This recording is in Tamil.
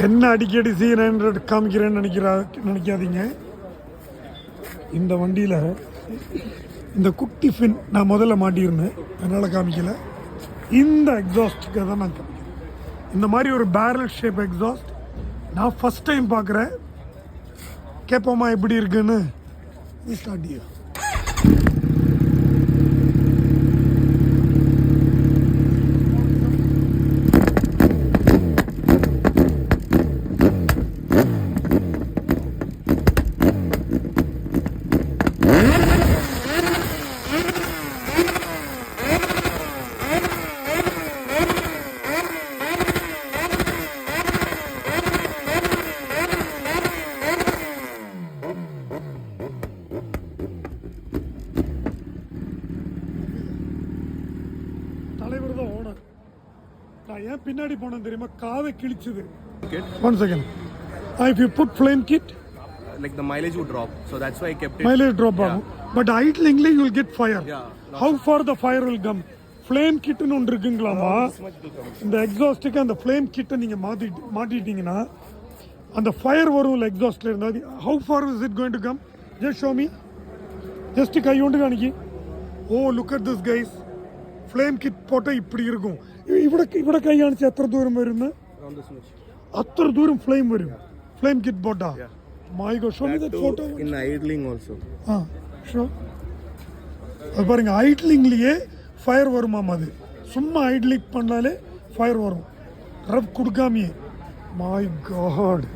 என்ன அடிக்கடி C900 காமிக்கிறேன்னு நினைக்காதீங்க. இந்த வண்டியில் இந்த குட்டி ஃபின் நான் முதல்ல மாட்டியிருந்தேன், அதனால் காமிக்கல. இந்த எக்ஸாஸ்ட்டுக்கு தான் நான் காமிக்கிறேன். இந்த மாதிரி ஒரு பேரல் ஷேப் எக்ஸாஸ்ட் நான் ஃபஸ்ட் டைம் பார்க்குறேன். கேட்போமா எப்படி இருக்குன்னு? Start you. தலைவர் தான் ஓனர். நான் ஏன் பின்னாடி போனேன் தெரியுமா? காதை கிழிச்சுது. One second. If you put flame kit, like the mileage would drop, so that's why I kept it. Mileage drop ஆகும். But idlingly you will get fire. Yeah. How far the fire will come? Flame kit னு ஒன்று இருக்குங்களாமா. இந்த எக்ஸாஸ்ட்டுக்கு அந்த flame kit நீங்க மாட்டிட்டீங்கன்னா அந்த ஃபயர் வரும்ல எக்ஸாஸ்ட்ல இருந்தா. How far is it going to come? Just show me. Just கை கொண்டு காணிக்கி. Oh, look at this guys. Flame kit போட்டால் இப்படி இருக்கும். இவ்வளோ கை காணிச்சு எத்தனை தூரம் வரும்? அத்தனை தூரம் ஃப்ளேம் வரும் ஃப்ளேம் கிட் போட்டா. My god, show me that photo. In idling also. Show. அது பாருங்க, ஐட்லிங்லேயே ஃபயர் வருமாம். அது சும்மா ஐட்லிங் பண்ணாலே ஃபயர் வரும், ரப் கொடுக்காமையே. My God.